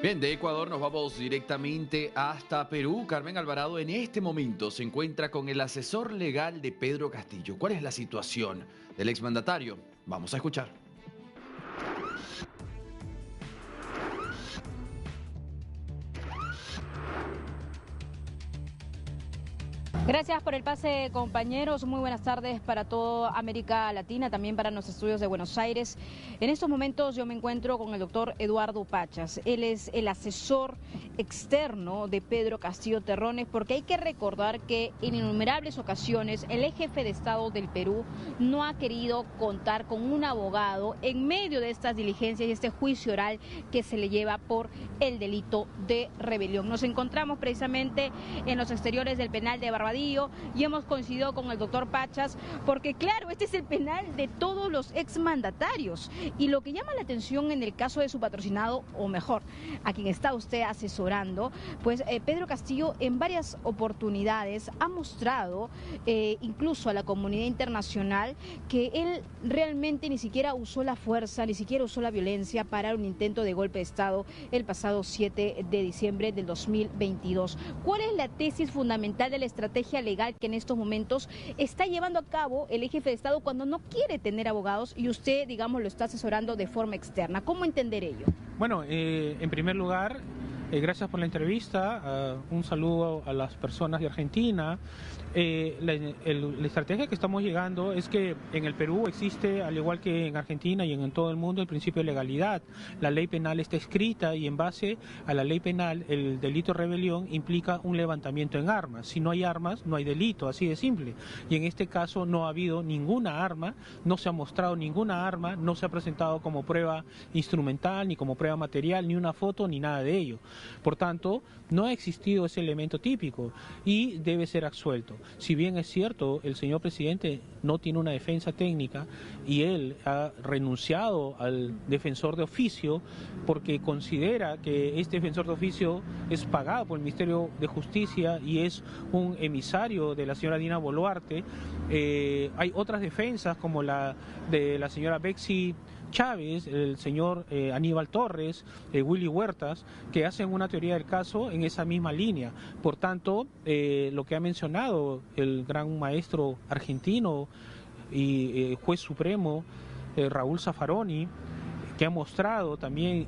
Bien, de Ecuador nos vamos directamente hasta Perú. Carmen Alvarado en este momento se encuentra con el asesor legal de Pedro Castillo. ¿Cuál es la situación del exmandatario? Vamos a escuchar. Gracias por el pase, compañeros. Muy buenas tardes para toda América Latina, también para los estudios de Buenos Aires. En estos momentos yo me encuentro con el doctor Eduardo Pachas. Él es el asesor externo de Pedro Castillo Terrones, porque hay que recordar que en innumerables ocasiones el ex jefe de Estado del Perú no ha querido contar con un abogado en medio de estas diligencias y este juicio oral que se le lleva por el delito de rebelión. Nos encontramos precisamente en los exteriores del penal de Barbadillo y hemos coincidido con el doctor Pachas porque, claro, este es el penal de todos los exmandatarios, y lo que llama la atención en el caso de su patrocinado, o mejor, a quien está usted asesorando, pues Pedro Castillo en varias oportunidades ha mostrado incluso a la comunidad internacional que él realmente ni siquiera usó la fuerza, ni siquiera usó la violencia para un intento de golpe de Estado el pasado 7 de diciembre del 2022. ¿Cuál es la tesis fundamental de la estrategia legal que en estos momentos está llevando a cabo el ex jefe de Estado cuando no quiere tener abogados y usted, digamos, lo está asesorando de forma externa? ¿Cómo entender ello? Bueno, en primer lugar, gracias por la entrevista. Un saludo a las personas de Argentina. La estrategia que estamos llegando es que en el Perú existe, al igual que en Argentina y en todo el mundo, el principio de legalidad. La ley penal está escrita y en base a la ley penal el delito de rebelión implica un levantamiento en armas. Si no hay armas, no hay delito, así de simple. Y en este caso no ha habido ninguna arma, no se ha mostrado ninguna arma, no se ha presentado como prueba instrumental, ni como prueba material, ni una foto, ni nada de ello. Por tanto, no ha existido ese elemento típico y debe ser absuelto. Si bien es cierto, el señor presidente no tiene una defensa técnica y él ha renunciado al defensor de oficio porque considera que este defensor de oficio es pagado por el Ministerio de Justicia y es un emisario de la señora Dina Boluarte, hay otras defensas como la de la señora Betsy Chávez, el señor Aníbal Torres, Willy Huertas, que hacen una teoría del caso en esa misma línea. Por tanto, lo que ha mencionado el gran maestro argentino y juez supremo, Raúl Zaffaroni, que ha mostrado también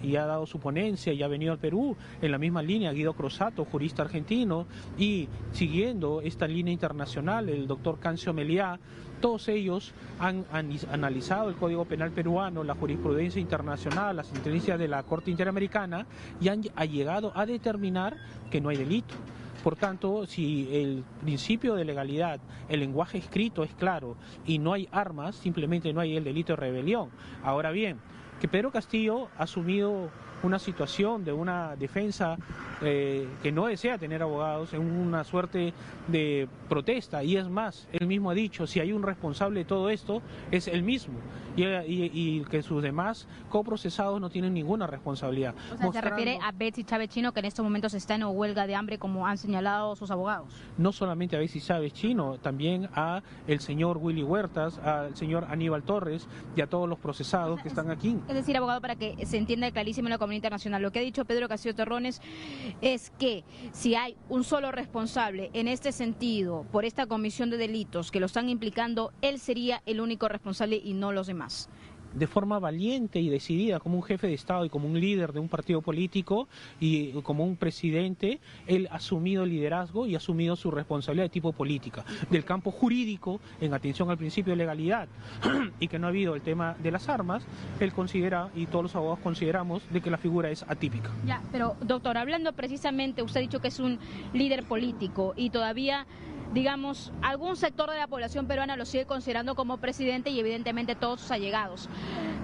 y ha dado su ponencia y ha venido al Perú en la misma línea, Guido Crosato, jurista argentino, y siguiendo esta línea internacional, el doctor Cancio Meliá. Todos ellos han analizado el Código Penal peruano, la jurisprudencia internacional, las sentencias de la Corte Interamericana y han llegado a determinar que no hay delito. Por tanto, si el principio de legalidad, el lenguaje escrito es claro y no hay armas, simplemente no hay el delito de rebelión. Ahora bien, que Pedro Castillo ha asumido una situación de una defensa que no desea tener abogados en una suerte de protesta, y es más, él mismo ha dicho, si hay un responsable de todo esto, es él mismo, y que sus demás coprocesados no tienen ninguna responsabilidad. O sea, se refiere a Betsy Chávez Chino, que en estos momentos está en huelga de hambre, como han señalado sus abogados. No solamente a Betsy Chávez Chino, también a el señor Willy Huertas, al señor Aníbal Torres y a todos los procesados que están aquí. Es decir, abogado, para que se entienda clarísimo en la comunidad internacional, lo que ha dicho Pedro Castillo Terrones es que si hay un solo responsable en este sentido por esta comisión de delitos que lo están implicando, él sería el único responsable y no los demás. De forma valiente y decidida, como un jefe de Estado y como un líder de un partido político y como un presidente, él ha asumido el liderazgo y ha asumido su responsabilidad de tipo política. Del campo jurídico, en atención al principio de legalidad y que no ha habido el tema de las armas, él considera, y todos los abogados consideramos, de que la figura es atípica. Ya, pero doctor, hablando precisamente, usted ha dicho que es un líder político y todavía, digamos, algún sector de la población peruana lo sigue considerando como presidente y evidentemente todos sus allegados.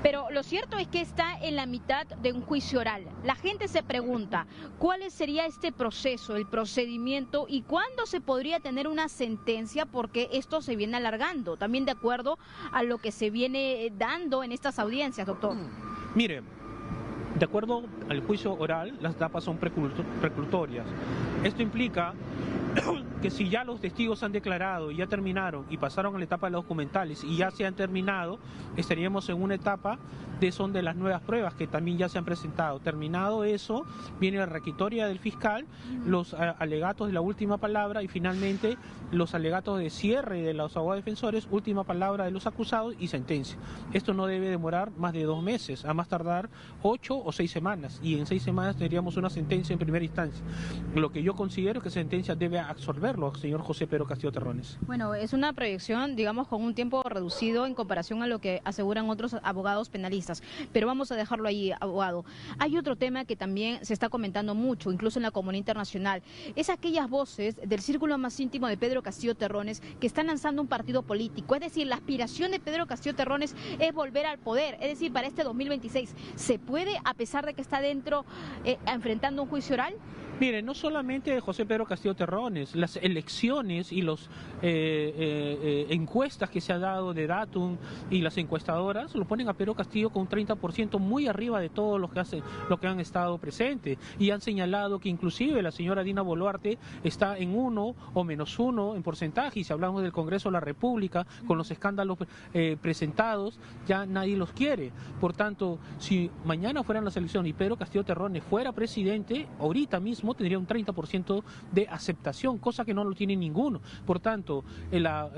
Pero lo cierto es que está en la mitad de un juicio oral. La gente se pregunta, ¿cuál sería este proceso, el procedimiento y cuándo se podría tener una sentencia? Porque esto se viene alargando, también de acuerdo a lo que se viene dando en estas audiencias, doctor. Mire, de acuerdo al juicio oral, las etapas son preclutorias. Esto implica que si ya los testigos han declarado y ya terminaron y pasaron a la etapa de los documentales y ya se han terminado, estaríamos en una etapa son de las nuevas pruebas que también ya se han presentado. Terminado eso, viene la requisitoria del fiscal, los alegatos de la última palabra y finalmente los alegatos de cierre de los abogados defensores, última palabra de los acusados y sentencia. Esto no debe demorar más de 2 meses, a más tardar 8 o 6 semanas, y en 6 semanas tendríamos una sentencia en primera instancia. Lo que yo considero que sentencia debe absorberlo, señor José Pedro Castillo Terrones. Bueno, es una proyección, digamos, con un tiempo reducido en comparación a lo que aseguran otros abogados penalistas. Pero vamos a dejarlo ahí, abogado. Hay otro tema que también se está comentando mucho, incluso en la comunidad internacional. Es aquellas voces del círculo más íntimo de Pedro Castillo Terrones que están lanzando un partido político. Es decir, la aspiración de Pedro Castillo Terrones es volver al poder. Es decir, para este 2026, ¿se puede, a pesar de que está dentro, enfrentando un juicio oral? Mire, no solamente José Pedro Castillo Terrones, las elecciones y las encuestas que se ha dado de Datum y las encuestadoras lo ponen a Pedro Castillo con un 30% muy arriba de todos los que han estado presentes, y han señalado que inclusive la señora Dina Boluarte está en 1 o -1 en porcentaje, y si hablamos del Congreso de la República, con los escándalos presentados, ya nadie los quiere. Por tanto, si mañana fueran las elecciones y Pedro Castillo Terrones fuera presidente, ahorita mismo tendría un 30% de aceptación, cosa que no lo tiene ninguno. Por tanto, la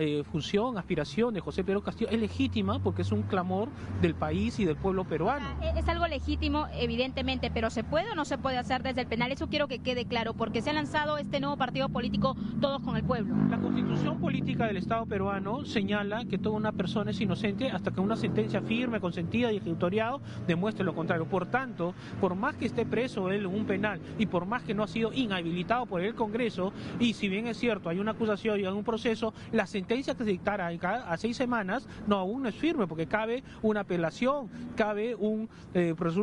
aspiración de José Pedro Castillo es legítima porque es un clamor del país y del pueblo peruano. Es algo legítimo, evidentemente, pero ¿se puede o no se puede hacer desde el penal? Eso quiero que quede claro, porque se ha lanzado este nuevo partido político, Todos con el Pueblo. La constitución política del Estado peruano señala que toda una persona es inocente hasta que una sentencia firme, consentida y ejecutoriado demuestre lo contrario. Por tanto, por más que esté preso él en un penal y por más que no ha sido inhabilitado por el Congreso, y si bien es cierto, hay una acusación y hay un proceso, la sentencia que se dictara a 6 semanas aún no es firme, porque cabe una apelación, cabe un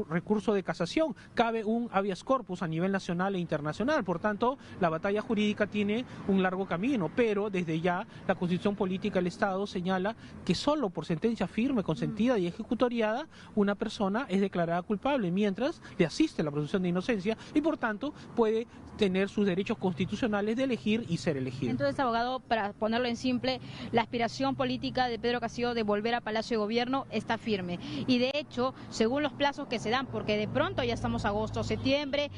recurso de casación, cabe un habeas corpus a nivel nacional e internacional. Por tanto, la batalla jurídica tiene un largo camino, pero desde ya la Constitución Política del Estado señala que solo por sentencia firme, consentida y ejecutoriada, una persona es declarada culpable, mientras le asiste la presunción de inocencia y por tanto puede tener sus derechos constitucionales de elegir y ser elegido. Entonces, abogado, para ponerlo en simple, la aspiración política de Pedro Castillo de volver a Palacio de Gobierno está firme. Y de hecho, según los plazos que se dan, porque de pronto ya estamos agosto, septiembre,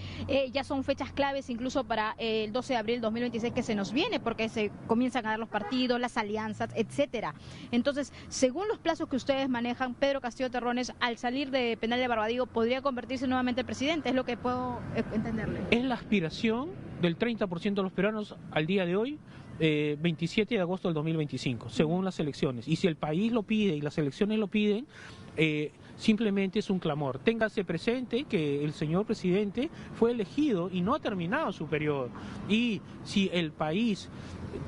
ya son fechas claves incluso para el 12 de abril 2026 que se nos viene, porque se comienzan a dar los partidos, las alianzas, etcétera. Entonces, según los plazos que ustedes manejan, Pedro Castillo Terrones, al salir de penal de Barbadillo, podría convertirse nuevamente en presidente, es lo que puedo entenderle. Es la aspiración del 30% de los peruanos al día de hoy, 27 de agosto del 2025, según las elecciones. Y si el país lo pide y las elecciones lo piden, simplemente es un clamor. Téngase presente que el señor presidente fue elegido y no ha terminado su periodo. Y si el país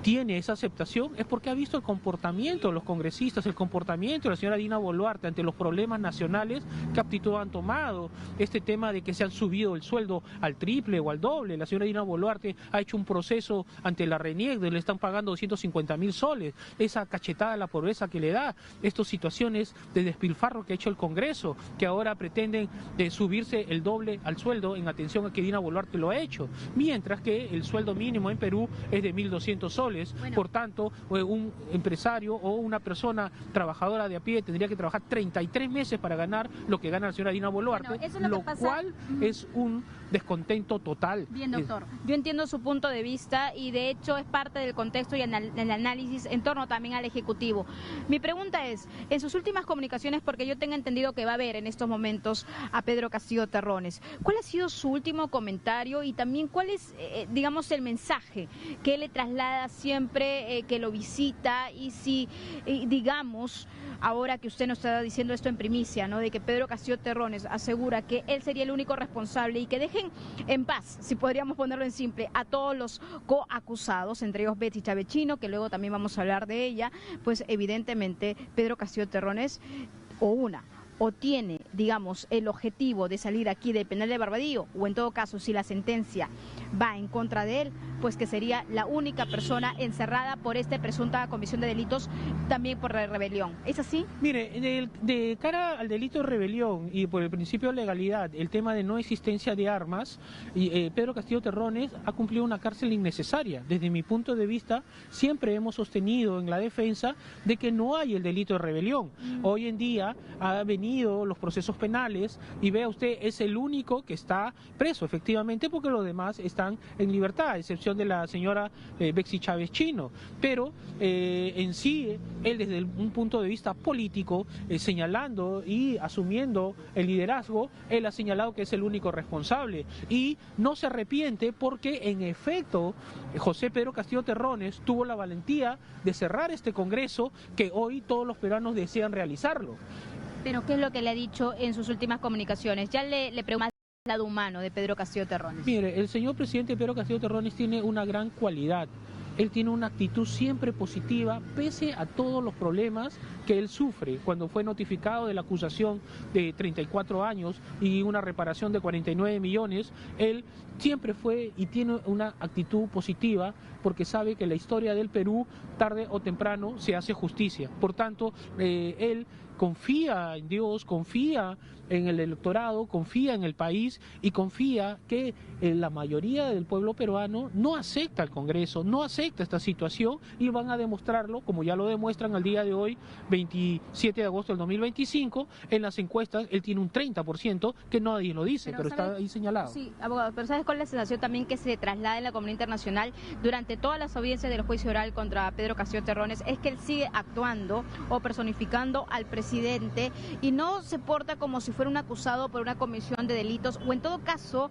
tiene esa aceptación es porque ha visto el comportamiento de los congresistas, el comportamiento de la señora Dina Boluarte ante los problemas nacionales, qué actitud han tomado, este tema de que se han subido el sueldo al triple o al doble. La señora Dina Boluarte ha hecho un proceso ante la RENIEC, le están pagando 250.000 soles, esa cachetada a la pobreza que le da, estas situaciones de despilfarro que ha hecho el Congreso, que ahora pretenden subirse el doble al sueldo en atención a que Dina Boluarte lo ha hecho, mientras que el sueldo mínimo en Perú es de 1.200 soles. Bueno. Por tanto, un empresario o una persona trabajadora de a pie tendría que trabajar 33 meses para ganar lo que gana la señora Dina Boluarte, lo cual es un descontento total. Bien, doctor, yo entiendo su punto de vista y de hecho es parte del contexto y el análisis en torno también al Ejecutivo. Mi pregunta es, en sus últimas comunicaciones, porque yo tengo entendido que va a haber en estos momentos a Pedro Castillo Terrones, ¿cuál ha sido su último comentario y también cuál es, digamos, el mensaje que él le traslada siempre que lo visita? Y si, digamos, ahora que usted nos está diciendo esto en primicia, ¿no?, de que Pedro Castillo Terrones asegura que él sería el único responsable y que dejen en paz, si podríamos ponerlo en simple, a todos los coacusados, entre ellos Betsy Chavechino, que luego también vamos a hablar de ella, pues evidentemente Pedro Castillo Terrones, o una o tiene, digamos, el objetivo de salir aquí del penal de Barbadillo, o en todo caso, si la sentencia va en contra de él, pues que sería la única persona encerrada por esta presunta comisión de delitos, también por la rebelión. ¿Es así? Mire, de cara al delito de rebelión y por el principio de legalidad, el tema de no existencia de armas, Pedro Castillo Terrones ha cumplido una cárcel innecesaria. Desde mi punto de vista, siempre hemos sostenido en la defensa de que no hay el delito de rebelión. Hoy en día ha venido los procesos penales y vea usted, es el único que está preso, efectivamente, porque los demás están en libertad, a excepción de la señora Bexy Chávez Chino. Pero en sí, él desde un punto de vista político, señalando y asumiendo el liderazgo, él ha señalado que es el único responsable y no se arrepiente porque en efecto José Pedro Castillo Terrones tuvo la valentía de cerrar este Congreso que hoy todos los peruanos desean realizarlo. Pero ¿qué es lo que le ha dicho en sus últimas comunicaciones? Ya le pregunto el lado humano de Pedro Castillo Terrones. Mire, el señor presidente Pedro Castillo Terrones tiene una gran cualidad. Él tiene una actitud siempre positiva, pese a todos los problemas que él sufre. Cuando fue notificado de la acusación de 34 años y una reparación de 49 millones, él siempre fue y tiene una actitud positiva porque sabe que la historia del Perú, tarde o temprano, se hace justicia. Por tanto, él confía en Dios, confía en el electorado, confía en el país y confía que la mayoría del pueblo peruano no acepta el Congreso, no acepta esta situación y van a demostrarlo, como ya lo demuestran al día de hoy, 27 de agosto del 2025, en las encuestas él tiene un 30%, que nadie lo dice, pero está ahí señalado. Sí, abogado, pero ¿sabes cuál es la sensación también que se traslada en la comunidad internacional durante todas las audiencias del juicio oral contra Pedro Castillo Terrones? Es que él sigue actuando o personificando al presidente y no se porta como si fuera un acusado por una comisión de delitos, o en todo caso,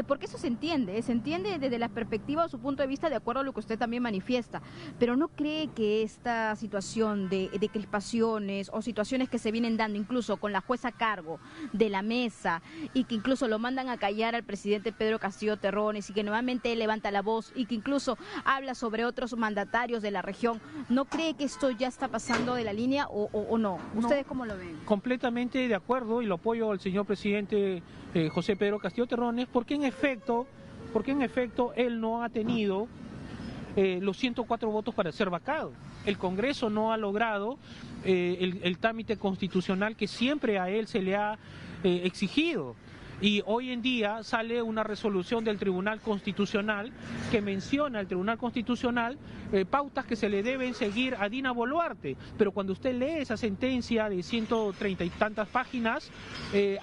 porque eso se entiende desde la perspectiva o su punto de vista, de acuerdo a lo que usted también manifiesta, pero ¿no cree que esta situación de crispaciones o situaciones que se vienen dando incluso con la jueza a cargo de la mesa y que incluso lo mandan a callar al presidente Pedro Castillo Terrones y que nuevamente él levanta la voz y que incluso habla sobre otros mandatarios de la región, ¿no cree que esto ya está pasando de la línea o no? ¿Ustedes cómo lo ven? Completamente de acuerdo y lo apoyo al señor presidente José Pedro Castillo Terrones porque en efecto él no ha tenido los 104 votos para ser vacado. El Congreso no ha logrado el trámite constitucional que siempre a él se le ha exigido. Y hoy en día sale una resolución del Tribunal Constitucional que menciona al Tribunal Constitucional pautas que se le deben seguir a Dina Boluarte. Pero cuando usted lee esa sentencia de 130 y tantas páginas,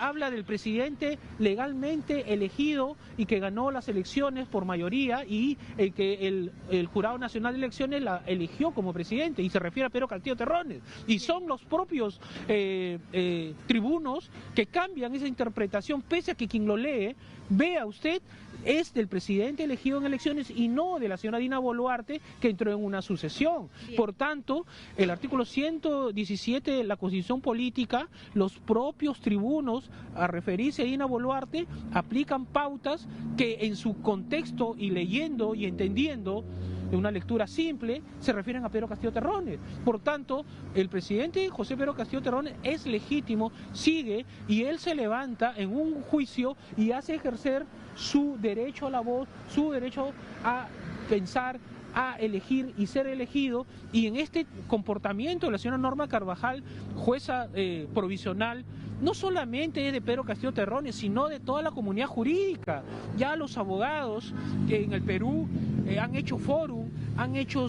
habla del presidente legalmente elegido y que ganó las elecciones por mayoría y que el Jurado Nacional de Elecciones la eligió como presidente y se refiere a Pedro Castillo Terrones. Y son los propios tribunos que cambian esa interpretación pese a que quien lo lee, vea usted, es del presidente elegido en elecciones y no de la señora Dina Boluarte que entró en una sucesión. Bien. Por tanto, el artículo 117 de la Constitución Política, los propios tribunos, a referirse a Dina Boluarte, aplican pautas que en su contexto y leyendo y entendiendo de una lectura simple, se refieren a Pedro Castillo Terrones. Por tanto, el presidente José Pedro Castillo Terrones es legítimo, sigue y él se levanta en un juicio y hace ejercer su derecho a la voz, su derecho a pensar, a elegir y ser elegido, y en este comportamiento de la señora Norma Carvajal, jueza provisional, no solamente es de Pedro Castillo Terrones, sino de toda la comunidad jurídica. Ya los abogados en el Perú han hecho fórum, han hecho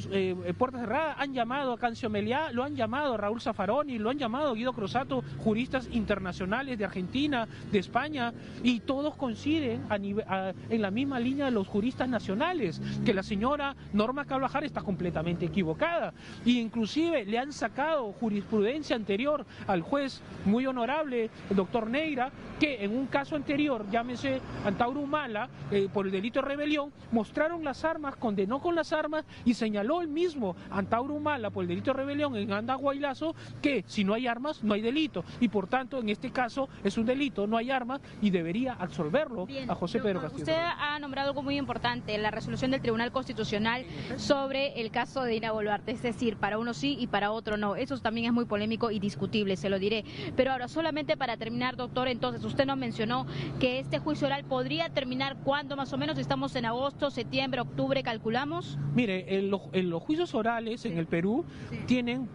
puertas cerradas, han llamado a Cancio Meliá, lo han llamado a Raúl Zaffaroni, lo han llamado a Guido Crosato, juristas internacionales de Argentina, de España, y todos coinciden en la misma línea de los juristas nacionales, que la señora Norma Carvajal está completamente equivocada, e inclusive le han sacado jurisprudencia anterior al juez muy honorable, el doctor Neira, que en un caso anterior, llámese Antauro Humala, por el delito de rebelión, mostraron las armas, condenó con las armas y señaló el mismo Antauro Humala por el delito de rebelión en Andahuaylazo que si no hay armas no hay delito, y por tanto en este caso es un delito, no hay armas y debería absolverlo a José Pedro Castillo. Usted ha nombrado algo muy importante, la resolución del Tribunal Constitucional sobre el caso de Dina Boluarte, es decir, para uno sí y para otro no. Eso también es muy polémico y discutible, se lo diré. Pero ahora, solamente para terminar, doctor, entonces usted nos mencionó que este juicio oral podría terminar cuando más o menos, estamos en agosto, septiembre, octubre, calculamos. Mire, los juicios orales en el Perú tienen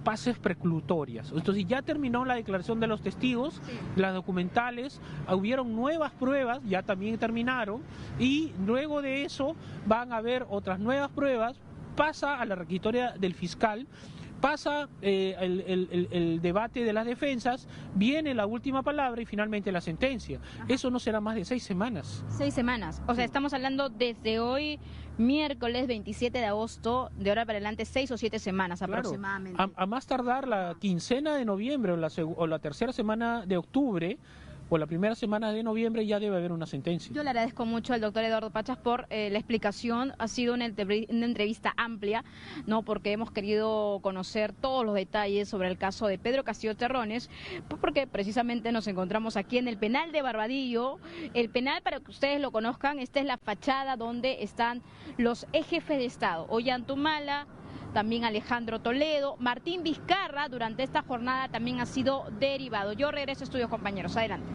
fases preclutorias. Entonces ya terminó la declaración de los testigos, las documentales, hubieron nuevas pruebas, ya también terminaron, y luego de eso van a haber otras nuevas pruebas, pasa a la requisitoria del fiscal, pasa el debate de las defensas, viene la última palabra y finalmente la sentencia. Eso no será más de 6 semanas. 6 semanas, o sea, estamos hablando desde hoy, miércoles 27 de agosto, de ahora para adelante 6 o 7 semanas aproximadamente. A más tardar la quincena de noviembre o la tercera semana de octubre, o la primera semana de noviembre ya debe haber una sentencia. Yo le agradezco mucho al doctor Eduardo Pachas por la explicación. Ha sido una entrevista amplia, ¿no? Porque hemos querido conocer todos los detalles sobre el caso de Pedro Castillo Terrones, porque precisamente nos encontramos aquí en el penal de Barbadillo. El penal, para que ustedes lo conozcan, esta es la fachada donde están los jefes de Estado, Ollanta Humala, también Alejandro Toledo, Martín Vizcarra. Durante esta jornada también ha sido derivado. Yo regreso a estudios, compañeros. Adelante.